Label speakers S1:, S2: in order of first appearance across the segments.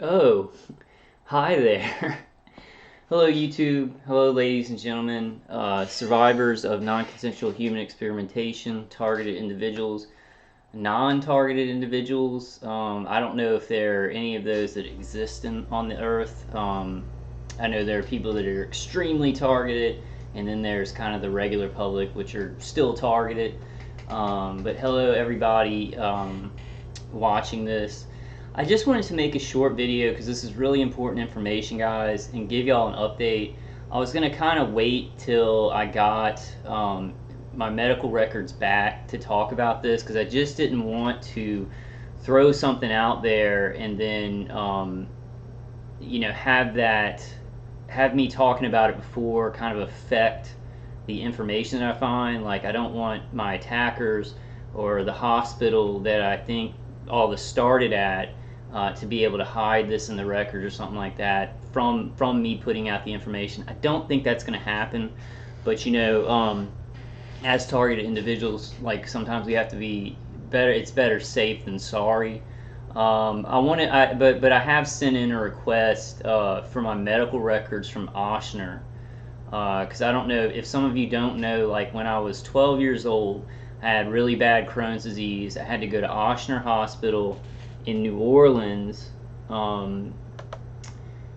S1: Oh, hi there. Hello, YouTube. Hello, ladies and gentlemen, survivors of non-consensual human experimentation, targeted individuals, non-targeted individuals. I don't know if there are any of those that exist on the earth. I know there are people that are extremely targeted, and then there's kind of the regular public, which are still targeted. But hello, everybody watching this. I just wanted to make a short video because this is really important information, guys, and give y'all an update. I was going to kind of wait till I got my medical records back to talk about this because I just didn't want to throw something out there and then, have me talking about it before kind of affect the information that I find. Like, I don't want my attackers or the hospital that I think all this started at to be able to hide this in the record or something like that from me putting out the information. I don't think that's going to happen, but as targeted individuals, like sometimes we have to be better. It's better safe than sorry. But I have sent in a request for my medical records from Oshner because I don't know if some of you don't know. Like when I was 12 years old, I had really bad Crohn's disease. I had to go to Oshner Hospital in New Orleans. I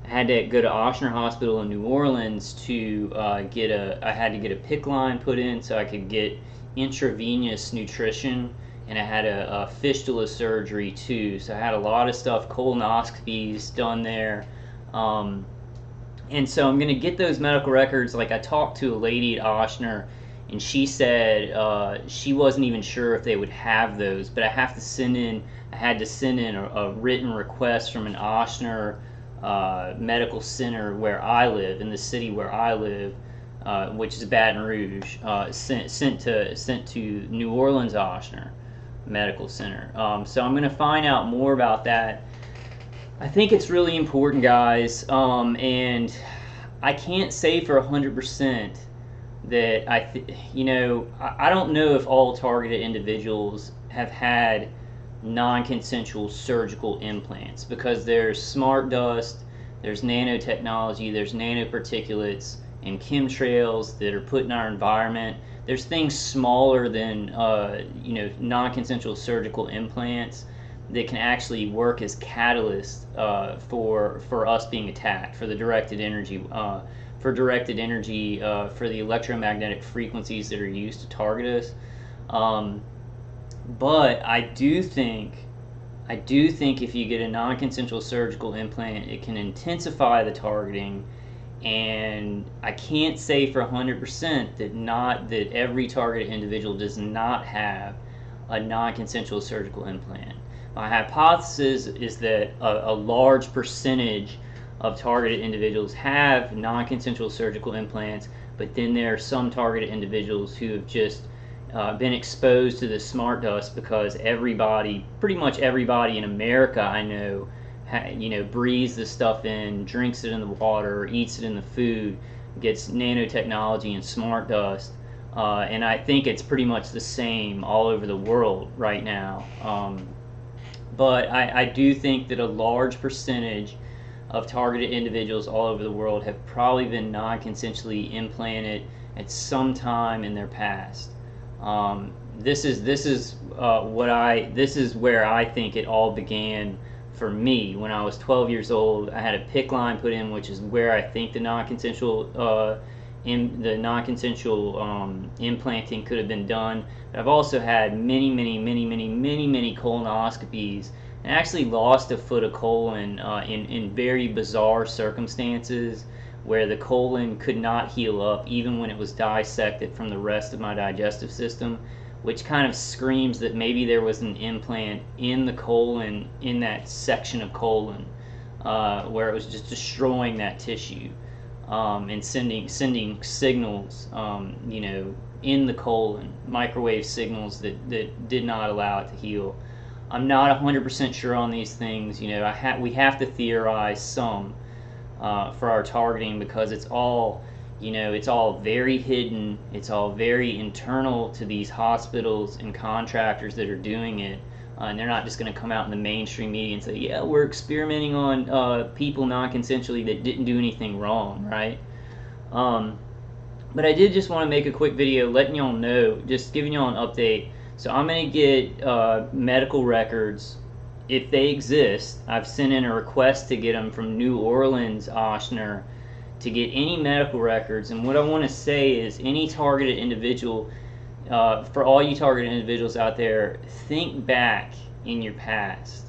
S1: had to go to Oshner Hospital in New Orleans to I had to get a PICC line put in so I could get intravenous nutrition, and I had a fistula surgery too. So I had a lot of stuff, colonoscopies done there. And so I'm going to get those medical records. Like I talked to a lady at Oshner, and she said she wasn't even sure if they would have those, but I had to send in a written request from an Oshner medical center where I live, in the city where I live, which is Baton Rouge, sent to New Orleans Oshner Medical Center. So I'm going to find out more about that. I think it's really important, guys, and I can't say for 100% that I don't know if all targeted individuals have had non-consensual surgical implants, because there's smart dust, there's nanotechnology, there's nanoparticulates and chemtrails that are put in our environment. There's things smaller than non-consensual surgical implants that can actually work as catalysts for us being attacked, for the directed energy for the electromagnetic frequencies that are used to target us. But I do think if you get a non-consensual surgical implant, it can intensify the targeting. And I can't say for 100% that every targeted individual does not have a non-consensual surgical implant. My hypothesis is that a large percentage of targeted individuals have non-consensual surgical implants, but then there are some targeted individuals who have just been exposed to the smart dust because pretty much everybody in America I know, breathes this stuff in, drinks it in the water, eats it in the food, gets nanotechnology and smart dust. And I think it's pretty much the same all over the world right now. But I do think that a large percentage of targeted individuals all over the world have probably been non-consensually implanted at some time in their past. This is where I think it all began for me. When I was 12 years old, I had a PICC line put in, which is where I think the non-consensual implanting could have been done. But I've also had many colonoscopies, and actually lost a foot of colon in very bizarre circumstances, where the colon could not heal up even when it was dissected from the rest of my digestive system, which kind of screams that maybe there was an implant in the colon, in that section of colon, where it was just destroying that tissue, and sending signals, in the colon, microwave signals that did not allow it to heal. I'm not 100% sure on these things. We have to theorize some for our targeting, because it's all very hidden. It's all very internal to these hospitals and contractors that are doing it. and they're not just going to come out in the mainstream media and say, yeah, we're experimenting on people non-consensually that didn't do anything wrong, right? Um, but I did just want to make a quick video letting y'all know, just giving y'all an update. So I'm going to get medical records, if they exist. I've sent in a request to get them from New Orleans, Ochsner, to get any medical records. And what I want to say is, any targeted individual, for all you targeted individuals out there, think back in your past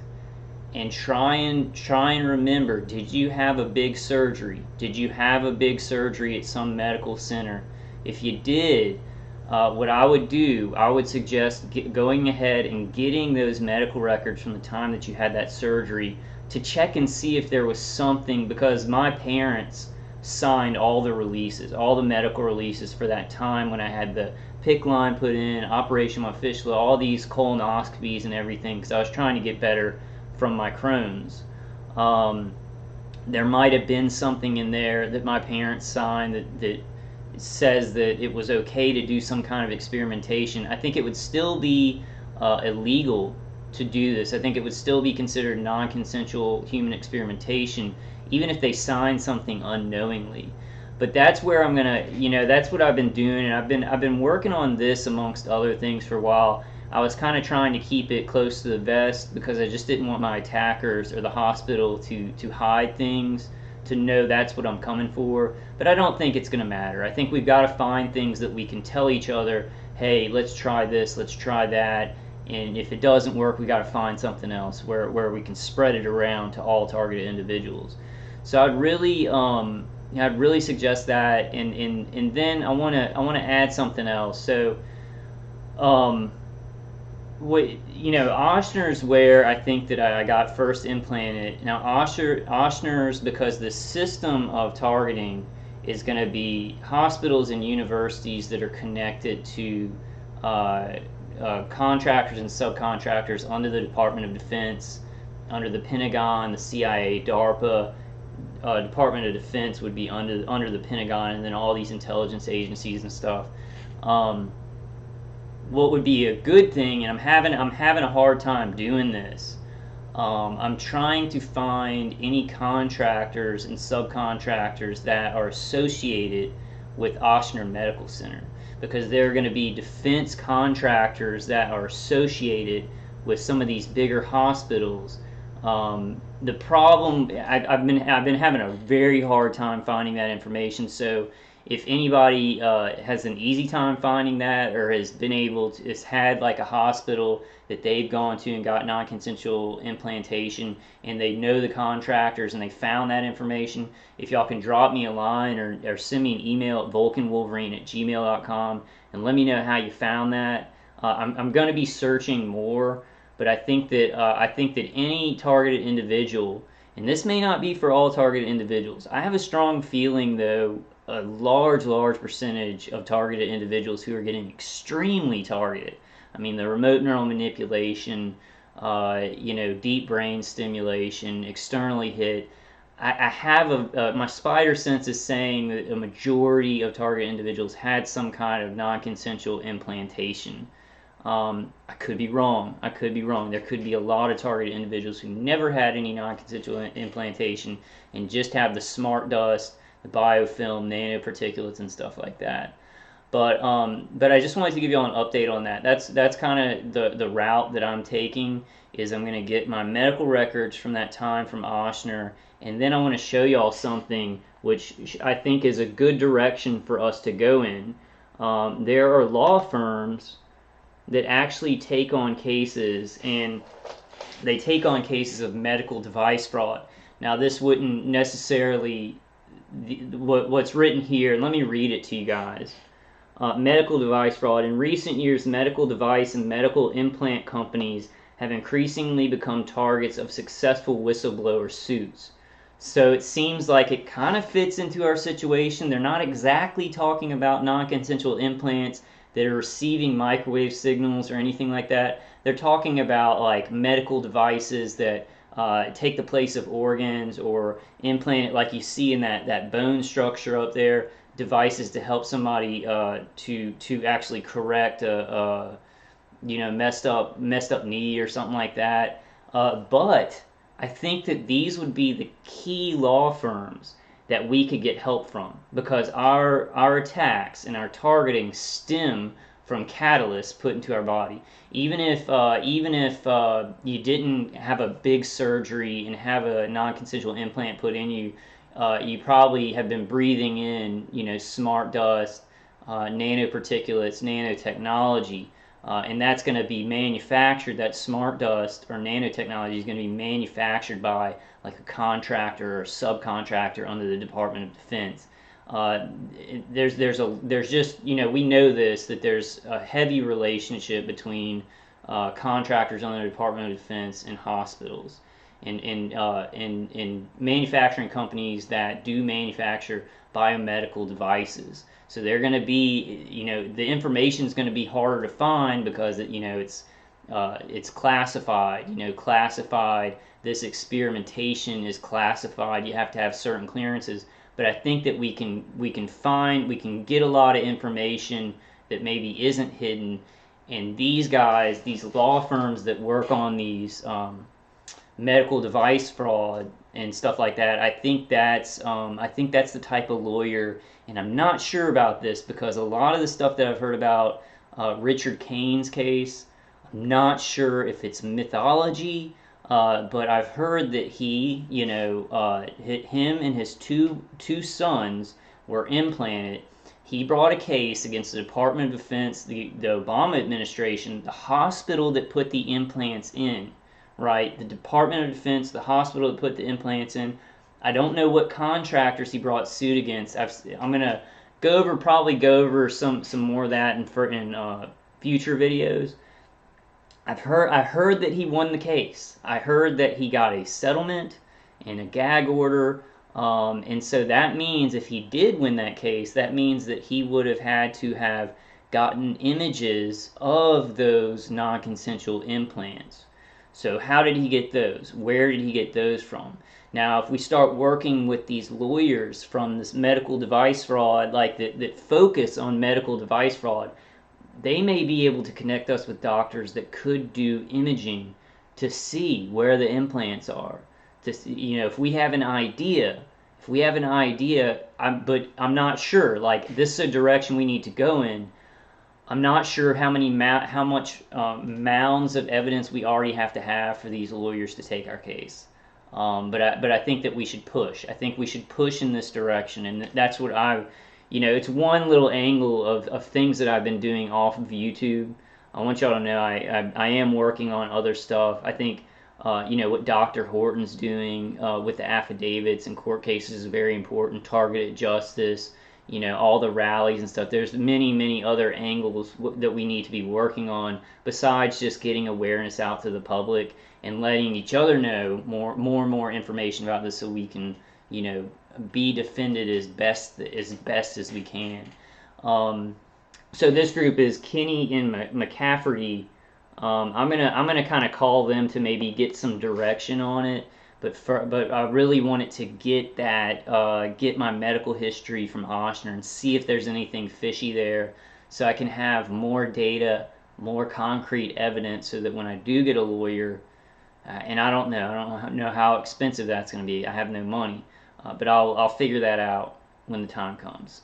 S1: and try and remember, did you have a big surgery? Did you have a big surgery at some medical center? If you did, what I would do, I would suggest going ahead and getting those medical records from the time that you had that surgery to check and see if there was something, because my parents signed all the releases, all the medical releases for that time when I had the PICC line put in, operation my fistula, all these colonoscopies and everything, because I was trying to get better from my Crohn's. There might have been something in there that my parents signed that says that it was okay to do some kind of experimentation. I think it would still be illegal to do this. I think it would still be considered non-consensual human experimentation, even if they signed something unknowingly. But that's where I'm gonna, that's what I've been doing, and I've been working on this amongst other things for a while. I was kind of trying to keep it close to the vest because I just didn't want my attackers or the hospital to hide things, to know that's what I'm coming for. But I don't think it's going to matter. I think we've got to find things that we can tell each other, hey, let's try this, let's try that, and if it doesn't work, we got to find something else where we can spread it around to all targeted individuals. So I'd really suggest that, and then I want to add something else. So Ochsner's where I think that I got first implanted. Now Ochsner's, because the system of targeting is going to be hospitals and universities that are connected to contractors and subcontractors under the Department of Defense, under the Pentagon, the CIA, DARPA. Department of Defense would be under the Pentagon, and then all these intelligence agencies and stuff. What would be a good thing, and I'm having a hard time doing this. I'm trying to find any contractors and subcontractors that are associated with Ochsner Medical Center, because there are going to be defense contractors that are associated with some of these bigger hospitals. The problem, I've been having a very hard time finding that information. So if anybody has an easy time finding that, or has had like a hospital that they've gone to and got non-consensual implantation, and they know the contractors and they found that information, if y'all can drop me a line or send me an email at vulcanwolverine@gmail.com and let me know how you found that. I'm going to be searching more, but I think that any targeted individual, and this may not be for all targeted individuals, I have a strong feeling though a large percentage of targeted individuals who are getting extremely targeted. I mean, the remote neural manipulation, deep brain stimulation, externally hit. I have my spider sense is saying that a majority of target individuals had some kind of non-consensual implantation. I could be wrong. There could be a lot of targeted individuals who never had any non-consensual implantation and just have the smart dust, the biofilm, nanoparticulates, and stuff like that. But I just wanted to give you all an update on that. That's kind of the route that I'm taking. Is I'm going to get my medical records from that time from Ochsner, and then I want to show y'all something which I think is a good direction for us to go in. There are law firms that actually take on cases, and they take on cases of medical device fraud. Now, this wouldn't necessarily, what's written here, let me read it to you guys. Medical device fraud. In recent years, medical device and medical implant companies have increasingly become targets of successful whistleblower suits. So it seems like it kind of fits into our situation. They're not exactly talking about non-consensual implants that are receiving microwave signals or anything like that. They're talking about like medical devices that take the place of organs, or implant it like you see in that bone structure up there, devices to help somebody to actually correct messed up knee or something like that. But I think that these would be the key law firms that we could get help from, because our attacks and our targeting stem from catalysts put into our body. Even if you didn't have a big surgery and have a non-consensual implant put in you, you probably have been breathing in, smart dust, nanoparticulates, nanotechnology, and that's going to be manufactured. That smart dust or nanotechnology is going to be manufactured by like a contractor or subcontractor under the Department of Defense. There's just, we know this, that there's a heavy relationship between contractors under the Department of Defense and hospitals, and manufacturing companies that do manufacture biomedical devices. So they're going to be, the information is going to be harder to find because it's classified. Classified. This experimentation is classified. You have to have certain clearances. But I think that we can get a lot of information that maybe isn't hidden. And these guys, these law firms that work on these medical device fraud and stuff like that, I think that's the type of lawyer. And I'm not sure about this because a lot of the stuff that I've heard about Richard Kane's case, I'm not sure if it's mythology, but I've heard that him and his two sons were implanted. He brought a case against the Department of Defense, the Obama administration, the hospital that put the implants in, right? The Department of Defense, the hospital that put the implants in. I don't know what contractors he brought suit against. I'm gonna probably go over some more of that in future videos. I heard that he won the case. I heard that he got a settlement and a gag order, and so that means if he did win that case, that means that he would have had to have gotten images of those non-consensual implants. So how did he get those? Where did he get those from? Now, if we start working with these lawyers from this medical device fraud, like that focus on medical device fraud, they may be able to connect us with doctors that could do imaging to see where the implants are. To see, if we have an idea, but I'm not sure. Like, this is a direction we need to go in. I'm not sure how much mounds of evidence we already have to have for these lawyers to take our case. But I think that we should push. I think we should push in this direction, and that's what it's one little angle of things that I've been doing off of YouTube. I want y'all to know I am working on other stuff. I think what Dr. Horton's doing with the affidavits and court cases is very important. Targeted justice, all the rallies and stuff. There's many other angles that we need to be working on besides just getting awareness out to the public and letting each other know more and more information about this, so we can be defended as best as we can. So this group is Kenny and McCafferty. I'm gonna kind of call them to maybe get some direction on it, but I really wanted to get my medical history from Oshner and see if there's anything fishy there, so I can have more data, more concrete evidence, so that when I do get a lawyer, and I don't know how expensive that's going to be. I have no money, but I'll figure that out when the time comes.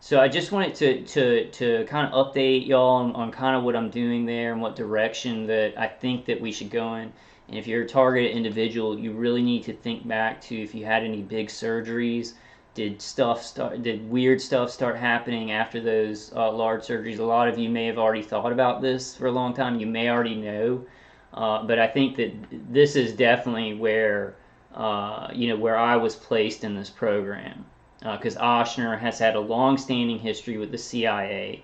S1: So I just wanted to kind of update y'all on kind of what I'm doing there and what direction that I think that we should go in. And if you're a targeted individual, you really need to think back to if you had any big surgeries. Did weird stuff start happening after those large surgeries? A lot of you may have already thought about this for a long time. You may already know. But I think that this is definitely where I was placed in this program, because Oshner has had a long-standing history with the CIA,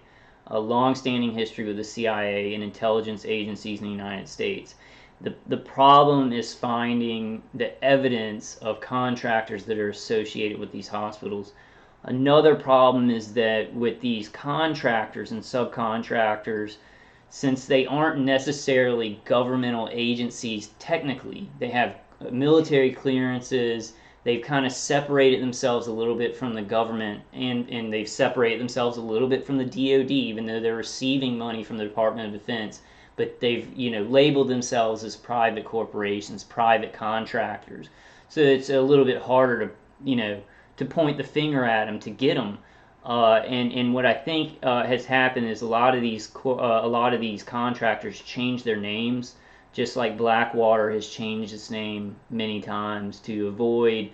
S1: and intelligence agencies in the United States. The problem is finding the evidence of contractors that are associated with these hospitals. Another problem is that with these contractors and subcontractors, since they aren't necessarily governmental agencies technically, they have military clearances, they've kind of separated themselves a little bit from the government, and they've separated themselves a little bit from the DOD, even though they're receiving money from the Department of Defense. But they've, labeled themselves as private corporations, private contractors. So it's a little bit harder to, to point the finger at them to get them. And what I think has happened is a lot of these contractors change their names, just like Blackwater has changed its name many times to avoid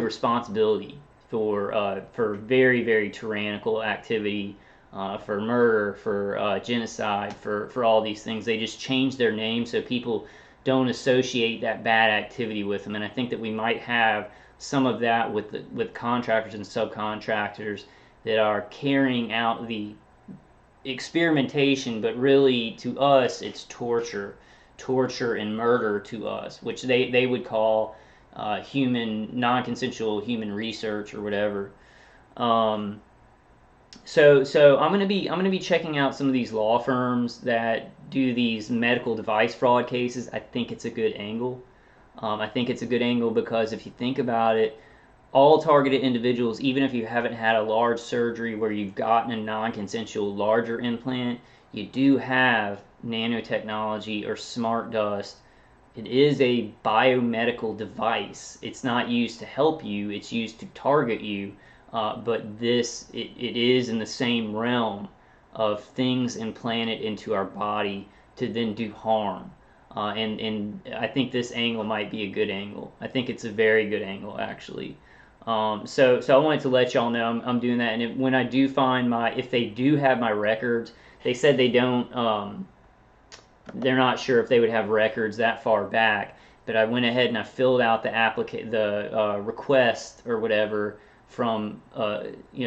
S1: responsibility for very, very tyrannical activity, for murder, for genocide, for all these things. They just change their name so people don't associate that bad activity with them. And I think that we might have some of that with contractors and subcontractors that are carrying out the experimentation, but really to us it's torture and murder to us, which they would call non-consensual human research or whatever. So I'm gonna be checking out some of these law firms that do these medical device fraud cases. I think it's a good angle. I think it's a good angle because if you think about it, all targeted individuals, even if you haven't had a large surgery where you've gotten a non-consensual larger implant, you do have nanotechnology or smart dust. It is a biomedical device. It's not used to help you, it's used to target you. But it is in the same realm of things implanted into our body to then do harm. And I think this angle might be a good angle. I think it's a very good angle, actually. So I wanted to let y'all know I'm doing that. And when I do find if they do have my records, they said they don't, they're not sure if they would have records that far back. But I went ahead and I filled out the request or whatever from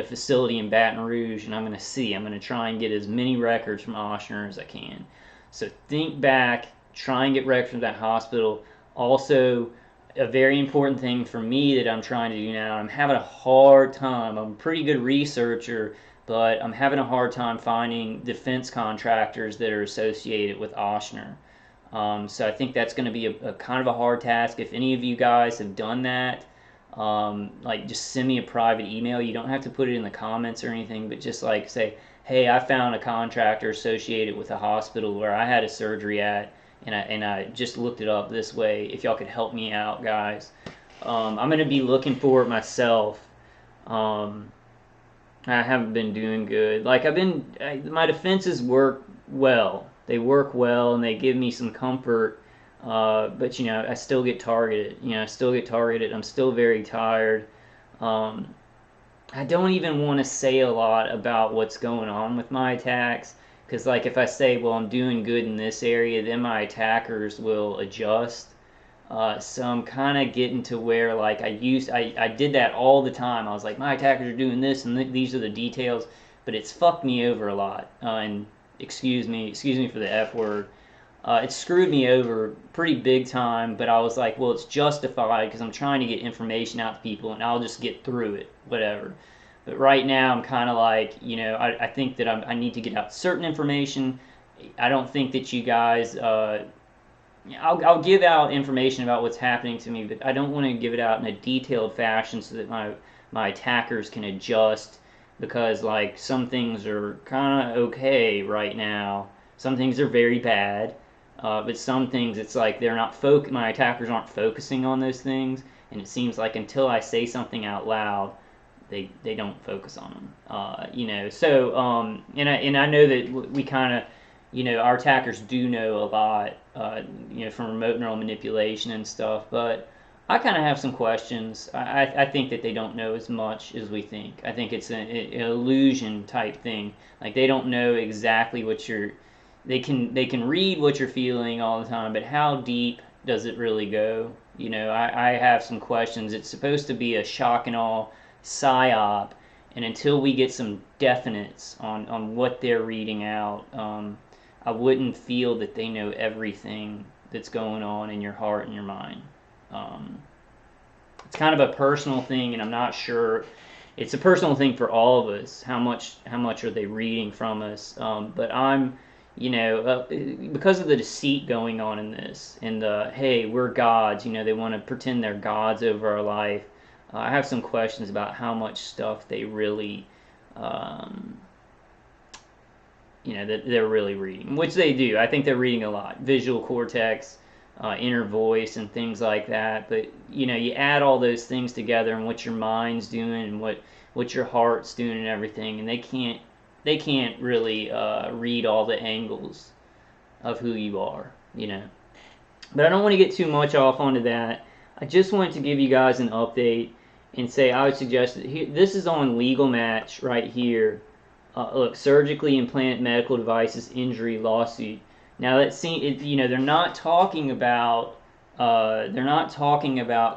S1: facility in Baton Rouge, and I'm going to try and get as many records from Ochsner as I can. So think back, try and get records from that hospital. Also, a very important thing for me that I'm trying to do now, I'm having a hard time. I'm a pretty good researcher, but I'm having a hard time finding defense contractors that are associated with Ochsner. So I think that's going to be a kind of a hard task. If any of you guys have done that, like just send me a private email. You don't have to put it in the comments or anything, but just like say, hey, I found a contractor associated with a hospital where I had a surgery at, and I just looked it up this way. If y'all could help me out, guys. I'm going to be looking for it myself. I haven't been doing good. Like my defenses work well. They work well, and they give me some comfort. But I still get targeted. I'm still very tired. I don't even want to say a lot about what's going on with my attacks, because like if I say, well, I'm doing good in this area, then my attackers will adjust. So I'm kind of getting to where like I did that all the time. I was like, my attackers are doing this, and these are the details, but it's fucked me over a lot. And excuse me for the F word. It screwed me over pretty big time, but I was like, well, it's justified because I'm trying to get information out to people, and I'll just get through it, whatever. But right now, I'm kind of like, I think that I need to get out certain information. I don't think that you guys, I'll give out information about what's happening to me, but I don't want to give it out in a detailed fashion so that my attackers can adjust, because like some things are kind of okay right now. Some things are very bad. But some things, it's like my attackers aren't focusing on those things, and it seems like until I say something out loud, they don't focus on them. So and I know that we kind of, our attackers do know a lot, from remote neural manipulation and stuff, but I kind of have some questions. I think that they don't know as much as we think. I think it's an illusion type thing. Like they don't know exactly what they can read what you're feeling all the time, but how deep does it really go? I have some questions. It's supposed to be a shock and awe psyop, and until we get some definites on what they're reading out, I wouldn't feel that they know everything that's going on in your heart and your mind. It's kind of a personal thing, and I'm not sure. It's a personal thing for all of us. How much are they reading from us? But I'm because of the deceit going on in this, and the hey, we're gods, they want to pretend they're gods over our life. I have some questions about how much stuff they really, um, that they're really reading, which they do. I think they're reading a lot. Visual cortex, inner voice, and things like that. But you add all those things together, and what your mind's doing, and what your heart's doing, and everything, and they can't really read all the angles of who you are. But I don't want to get too much off onto that. I just wanted to give you guys an update and say I would suggest that this is on Legal Match right here. Look, surgically implant medical devices injury lawsuit. Now let's see. They're not talking about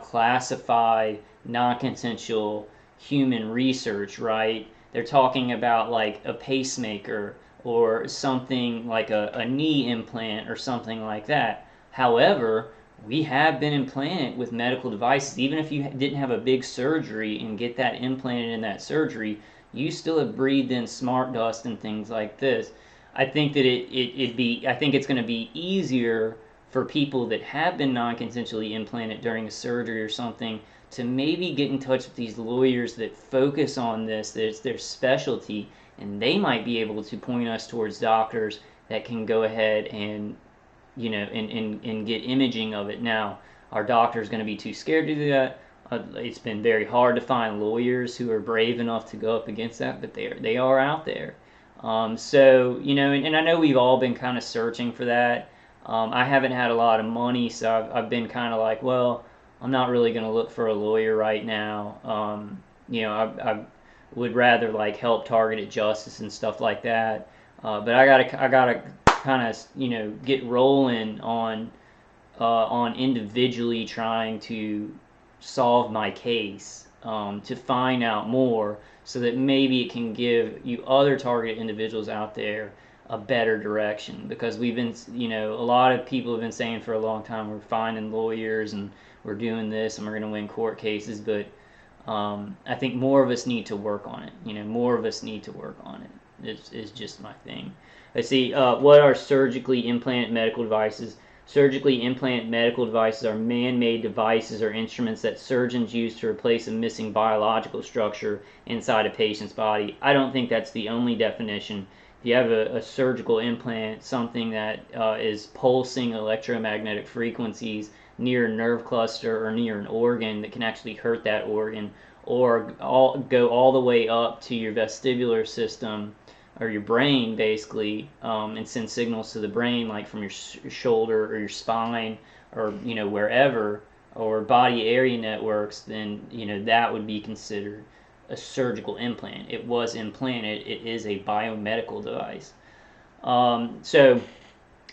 S1: classified non-consensual human research, right? They're talking about like a pacemaker or something like a knee implant or something like that. However, we have been implanted with medical devices. Even if you didn't have a big surgery and get that implanted in that surgery, you still have breathed in smart dust and things like this. I think that I think it's going to be easier for people that have been non-consensually implanted during a surgery or something to maybe get in touch with these lawyers that focus on this, that it's their specialty, and they might be able to point us towards doctors that can go ahead and and get imaging of it. Now, our doctor is going to be too scared to do that. It's been very hard to find lawyers who are brave enough to go up against that, but they are out there. So and I know we've all been kind of searching for that. I haven't had a lot of money, so I've been kind of like, well, I'm not really going to look for a lawyer right now. I would rather like help targeted justice and stuff like that. But I gotta kind of get rolling on individually trying to solve my case, to find out more, so that maybe it can give you other targeted individuals out there a better direction. Because we've been, a lot of people have been saying for a long time, we're finding lawyers and we're doing this and we're going to win court cases, but I think more of us need to work on it. More of us need to work on it. It's just my thing. Let's see, what are surgically implanted medical devices? Surgically implanted medical devices are man-made devices or instruments that surgeons use to replace a missing biological structure inside a patient's body. I don't think that's the only definition. If you have a surgical implant, something that is pulsing electromagnetic frequencies near a nerve cluster or near an organ that can actually hurt that organ, or go all the way up to your vestibular system or your brain, basically, and send signals to the brain, like from your shoulder or your spine or wherever, or body area networks, then that would be considered a surgical implant. It was implanted. It is a biomedical device. So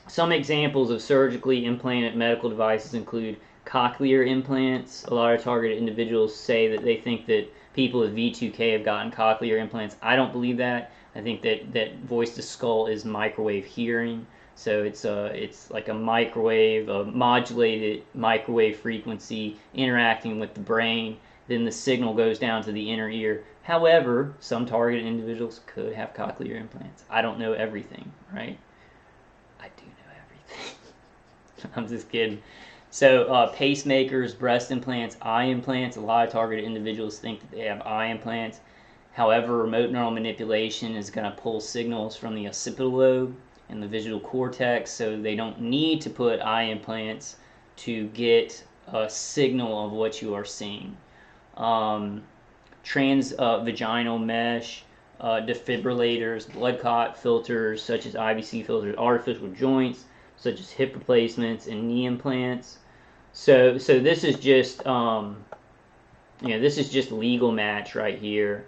S1: some examples of surgically implanted medical devices include cochlear implants. A lot of targeted individuals say that they think that people with V2K have gotten cochlear implants. I don't believe that. I think that voice to skull is microwave hearing. So it's like a microwave, a modulated microwave frequency interacting with the brain. Then the signal goes down to the inner ear. However, some targeted individuals could have cochlear implants. I don't know everything, right? I do know everything. I'm just kidding. So pacemakers, breast implants, eye implants. A lot of targeted individuals think that they have eye implants. However, remote neural manipulation is going to pull signals from the occipital lobe and the visual cortex, so they don't need to put eye implants to get a signal of what you are seeing. Transvaginal mesh, defibrillators, blood clot filters such as IVC filters, artificial joints such as hip replacements and knee implants. So this is just this is just Legal Match right here.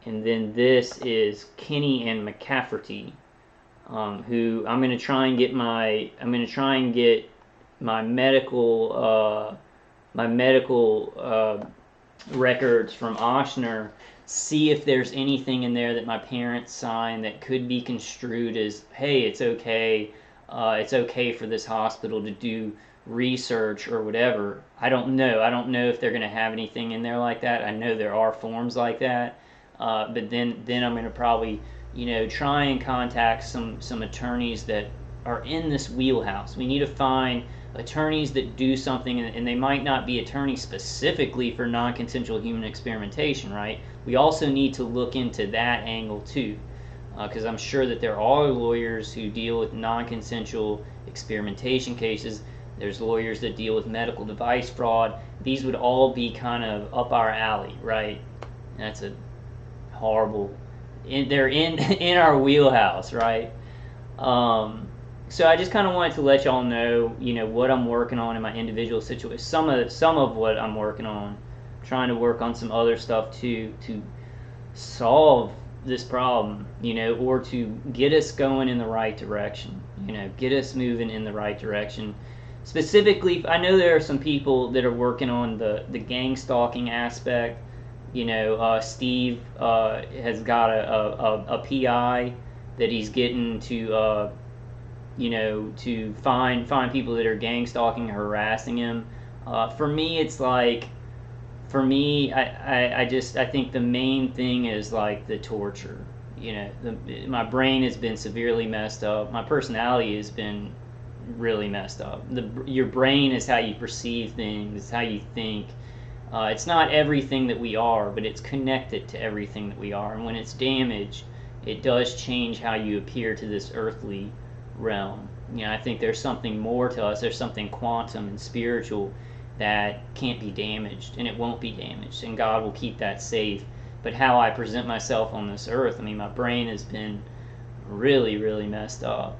S1: And then this is Kinney and McCafferty, who I'm going to try and get my medical records from Ochsner, see if there's anything in there that my parents signed that could be construed as, hey, it's okay for this hospital to do research or whatever. I don't know if they're going to have anything in there like that. I know there are forms like that. But then I'm going to probably try and contact some attorneys that are in this wheelhouse. We need to find attorneys that do something, and they might not be attorneys specifically for non-consensual human experimentation, right? We also need to look into that angle too, because I'm sure that there are lawyers who deal with non-consensual experimentation cases. There's lawyers that deal with medical device fraud. These would all be kind of up our alley, right? That's a horrible. They're in our wheelhouse, right? So I just kind of wanted to let y'all know, what I'm working on in my individual situation. Some of what I'm working on, trying to work on some other stuff too to solve this problem, or to get us going in the right direction, get us moving in the right direction. Specifically, I know there are some people that are working on the gang stalking aspect. Steve has got a PI that he's getting to find people that are gang stalking and harassing him. For me, it's like, I think the main thing is like the torture. My brain has been severely messed up. My personality has been really messed up. Your brain is how you perceive things, it's how you think. It's not everything that we are, but it's connected to everything that we are. And when it's damaged, it does change how you appear to this earthly realm. I think there's something more to us. There's something quantum and spiritual that can't be damaged, and it won't be damaged, and God will keep that safe. But how I present myself on this earth, my brain has been really, really messed up.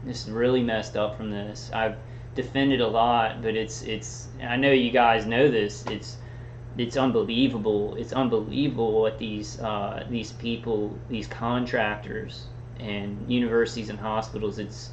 S1: It's really messed up from this. I've defended a lot, but it's I know you guys know this. It's unbelievable. It's unbelievable what these people, these contractors and universities and hospitals, it's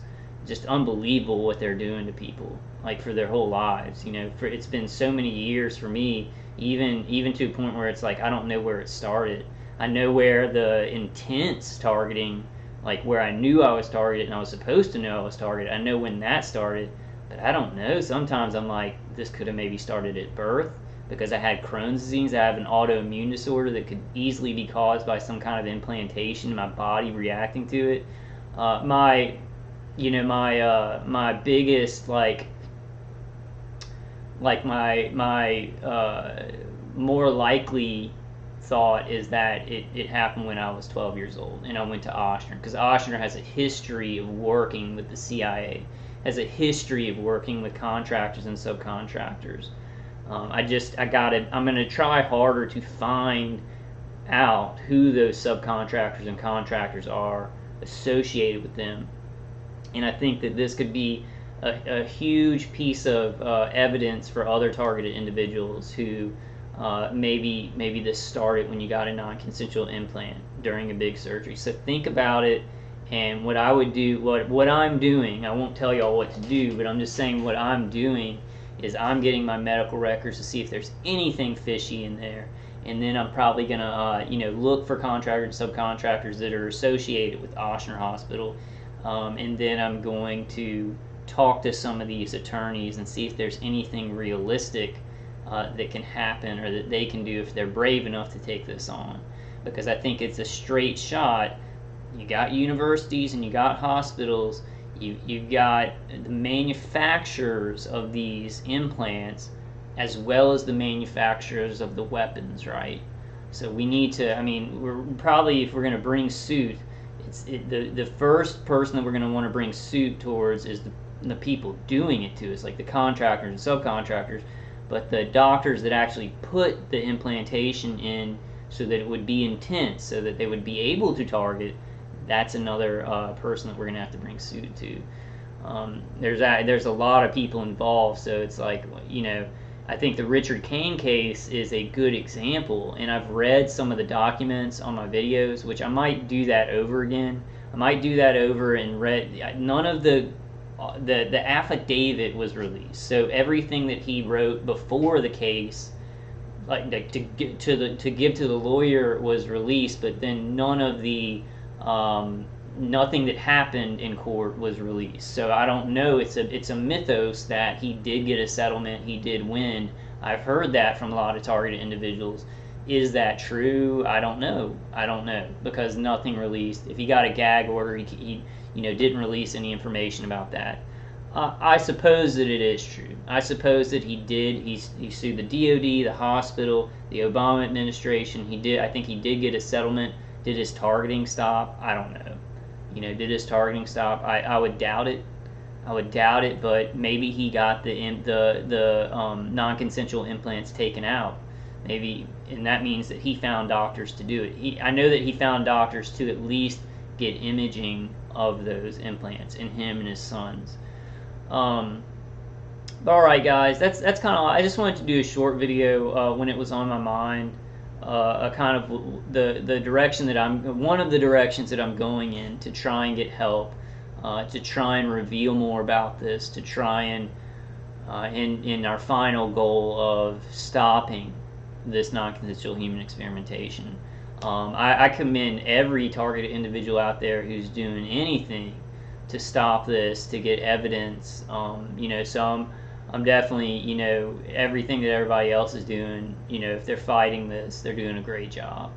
S1: just unbelievable what they're doing to people, like for their whole lives. It's been so many years for me, even to a point where it's like I don't know where it started. I know where the intense targeting, like where I knew I was targeted and I was supposed to know I was targeted, I know when that started, but I don't know. Sometimes I'm like, this could have maybe started at birth, because I had Crohn's disease. I have an autoimmune disorder that could easily be caused by some kind of implantation, my body reacting to it. My biggest my more likely thought is that it happened when I was 12 years old and I went to Oshner, because Oshner has a history of working with the CIA, has a history of working with contractors and subcontractors. I'm going to try harder to find out who those subcontractors and contractors are associated with them. And I think that this could be a huge piece of evidence for other targeted individuals who maybe this started when you got a non-consensual implant during a big surgery. So think about it. And what I would do, what I'm doing, I won't tell y'all what to do, but I'm just saying what I'm doing is I'm getting my medical records to see if there's anything fishy in there, and then I'm probably gonna look for contractors and subcontractors that are associated with Oshner Hospital, and then I'm going to talk to some of these attorneys and see if there's anything realistic that can happen or that they can do if they're brave enough to take this on, because I think it's a straight shot. You got universities and you got hospitals. You've got the manufacturers of these implants as well as the manufacturers of the weapons, right? So we need to, we're probably, if we're going to bring suit, the first person that we're going to want to bring suit towards is the people doing it to us, like the contractors and subcontractors, but the doctors that actually put the implantation in so that it would be intense, so that they would be able to target, that's another person that we're going to have to bring suit to. There's a lot of people involved, so it's like, I think the Richard Kane case is a good example, and I've read some of the documents on my videos, which I might do that over again. I might do that over and read. None of the affidavit was released, so everything that he wrote before the case, like to give to the lawyer, was released, but then none of the nothing that happened in court was released. So I don't know. It's a mythos that he did get a settlement, he did win. I've heard that from a lot of targeted individuals, Is that true? I don't know. I don't know because nothing released. If he got a gag order, he didn't release any information about that. I suppose that it is true. I suppose that he did. He sued the DOD, the hospital, the Obama administration. He did. I think he did get a settlement. Did his targeting stop? I don't know. Did his targeting stop? I would doubt it. I would doubt it, but maybe he got the non-consensual implants taken out. Maybe, and that means that he found doctors to do it. I know that he found doctors to at least get imaging of those implants in him and his sons. All right, guys, that's kind of all. I just wanted to do a short video when it was on my mind. A kind of the direction that one of the directions that I'm going in to try and get help, to try and reveal more about this, to try and in our final goal of stopping this non-consensual human experimentation. I commend every targeted individual out there who's doing anything to stop this, to get evidence. So I'm definitely, everything that everybody else is doing, if they're fighting this, they're doing a great job.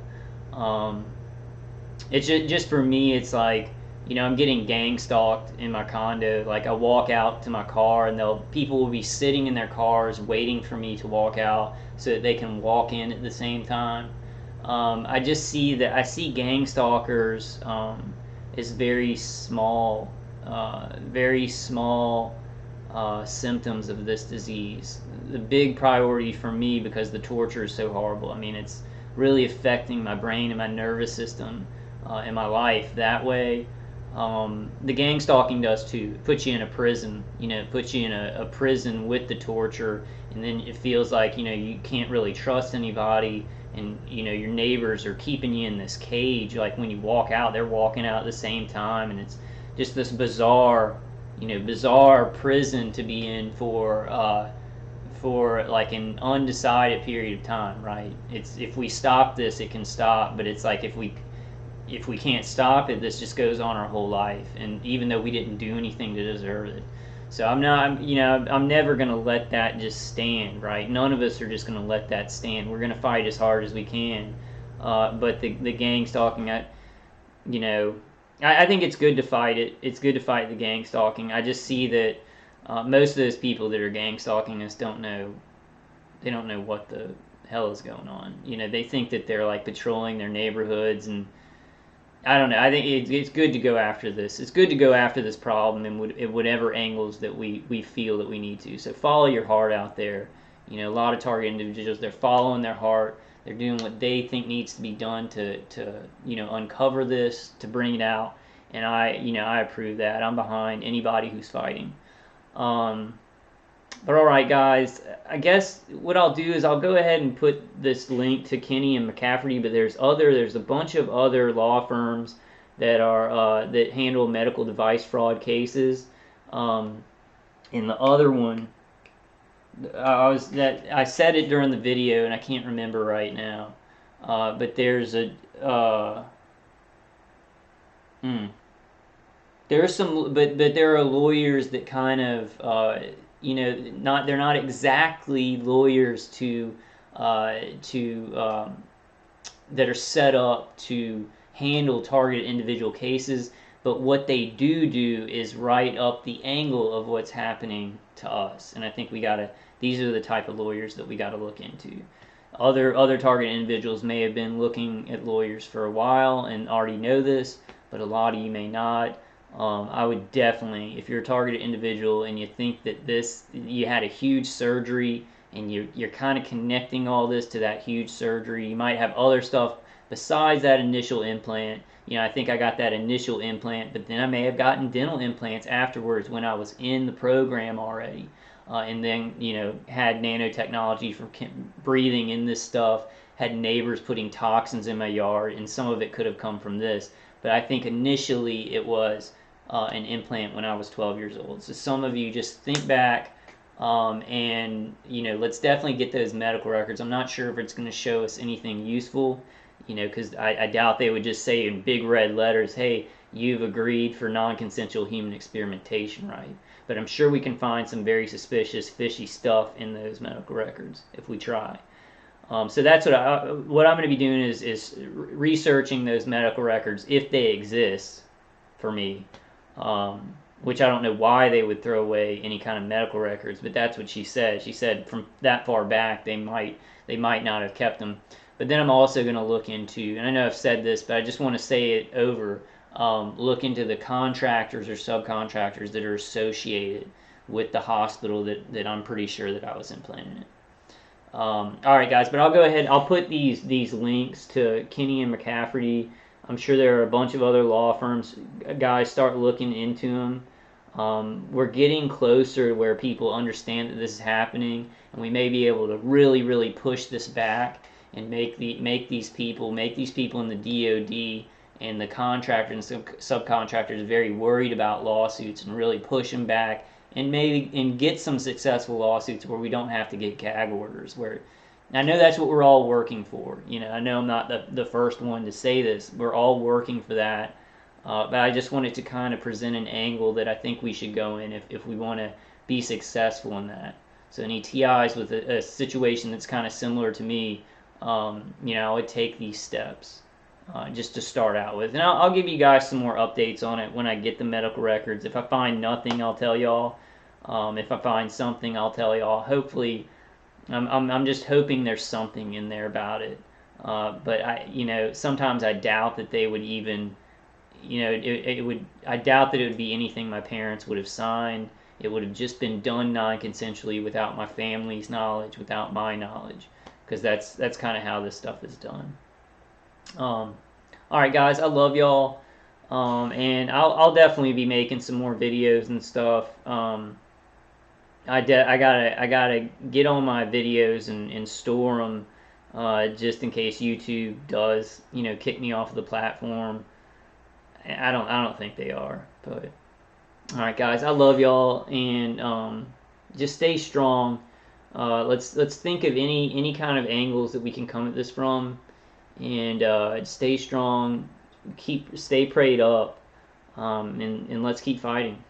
S1: It's just for me, it's like, I'm getting gang stalked in my condo. Like, I walk out to my car and people will be sitting in their cars waiting for me to walk out so that they can walk in at the same time. I just see that I see gang stalkers as very small symptoms of this disease. The big priority for me, because the torture is so horrible, I mean, it's really affecting my brain and my nervous system and my life that way. The gang stalking does too. It puts you in a prison, it puts you in a prison with the torture, and then it feels like, you can't really trust anybody, and, your neighbors are keeping you in this cage. Like, when you walk out, they're walking out at the same time, and it's just this bizarre prison to be in for like an undecided period of time, right? It's, if we stop this, it can stop, but it's like if we can't stop it, this just goes on our whole life, and even though we didn't do anything to deserve it. So I'm never going to let that just stand, right? None of us are just going to let that stand. We're going to fight as hard as we can. But the gang stalking, I think it's good to fight it. It's good to fight the gang stalking. I just see that most of those people that are gang stalking us don't know what the hell is going on. They think that they're like patrolling their neighborhoods, and I don't know. I think it's good to go after this. It's good to go after this problem in whatever angles that we feel that we need to. So follow your heart out there. A lot of target individuals, they're following their heart. They're doing what they think needs to be done to uncover this, to bring it out. And I approve that. I'm behind anybody who's fighting. But all right, guys, I guess what I'll do is I'll go ahead and put this link to Kinney and McCafferty, but there's a bunch of other law firms that are that handle medical device fraud cases. And the other one, I said it during the video, and I can't remember right now. But there's there's some, but there are lawyers that kind of they're not exactly lawyers that are set up to handle targeted individual cases, but what they do is write up the angle of what's happening to us. And I think these are the type of lawyers that we got to look into. Other targeted individuals may have been looking at lawyers for a while and already know this, but a lot of you may not. I would definitely, if you're a targeted individual and you think that you had a huge surgery and you're kind of connecting all this to that huge surgery, you might have other stuff besides that initial implant. I think I got that initial implant, but then I may have gotten dental implants afterwards when I was in the program already, and then had nanotechnology from breathing in this stuff, had neighbors putting toxins in my yard, and some of it could have come from this. But I think initially it was an implant when I was 12 years old. So some of you just think back, and let's definitely get those medical records. I'm not sure if it's going to show us anything useful, because I doubt they would just say in big red letters, hey, you've agreed for non-consensual human experimentation, right? But I'm sure we can find some very suspicious, fishy stuff in those medical records if we try. So that's what I'm going to be doing is researching those medical records if they exist for me, which I don't know why they would throw away any kind of medical records, but that's what she said. She said from that far back they might not have kept them. But then I'm also going to look into, and I know I've said this, but I just want to say it over. Look into the contractors or subcontractors that are associated with the hospital that I'm pretty sure that I was implanted in. All right, guys, but I'll go ahead. I'll put these links to Kinney and McCafferty. I'm sure there are a bunch of other law firms. Guys, start looking into them. We're getting closer to where people understand that this is happening, and we may be able to really, really push this back and make these people in the DOD and the contractors and subcontractors very worried about lawsuits and really push them back and get some successful lawsuits where we don't have to get gag orders. Where I know that's what we're all working for. I know I'm not the first one to say this. We're all working for that. But I just wanted to kind of present an angle that I think we should go in if we want to be successful in that. So any TIs with a situation that's kind of similar to me, I would take these steps just to start out with. And I'll give you guys some more updates on it when I get the medical records. If I find nothing, I'll tell y'all. If I find something, I'll tell y'all. Hopefully, I'm just hoping there's something in there about it. But sometimes I doubt that they would even, I doubt that it would be anything my parents would have signed. It would have just been done non-consensually without my family's knowledge, without my knowledge, because that's kind of how this stuff is done. All right, guys, I love y'all, and I'll definitely be making some more videos and stuff. I gotta get on my videos and store them, just in case YouTube does kick me off of the platform. I don't think they are, but all right, guys, I love y'all, and just stay strong. Let's think of any kind of angles that we can come at this from, and stay strong, stay prayed up, and let's keep fighting.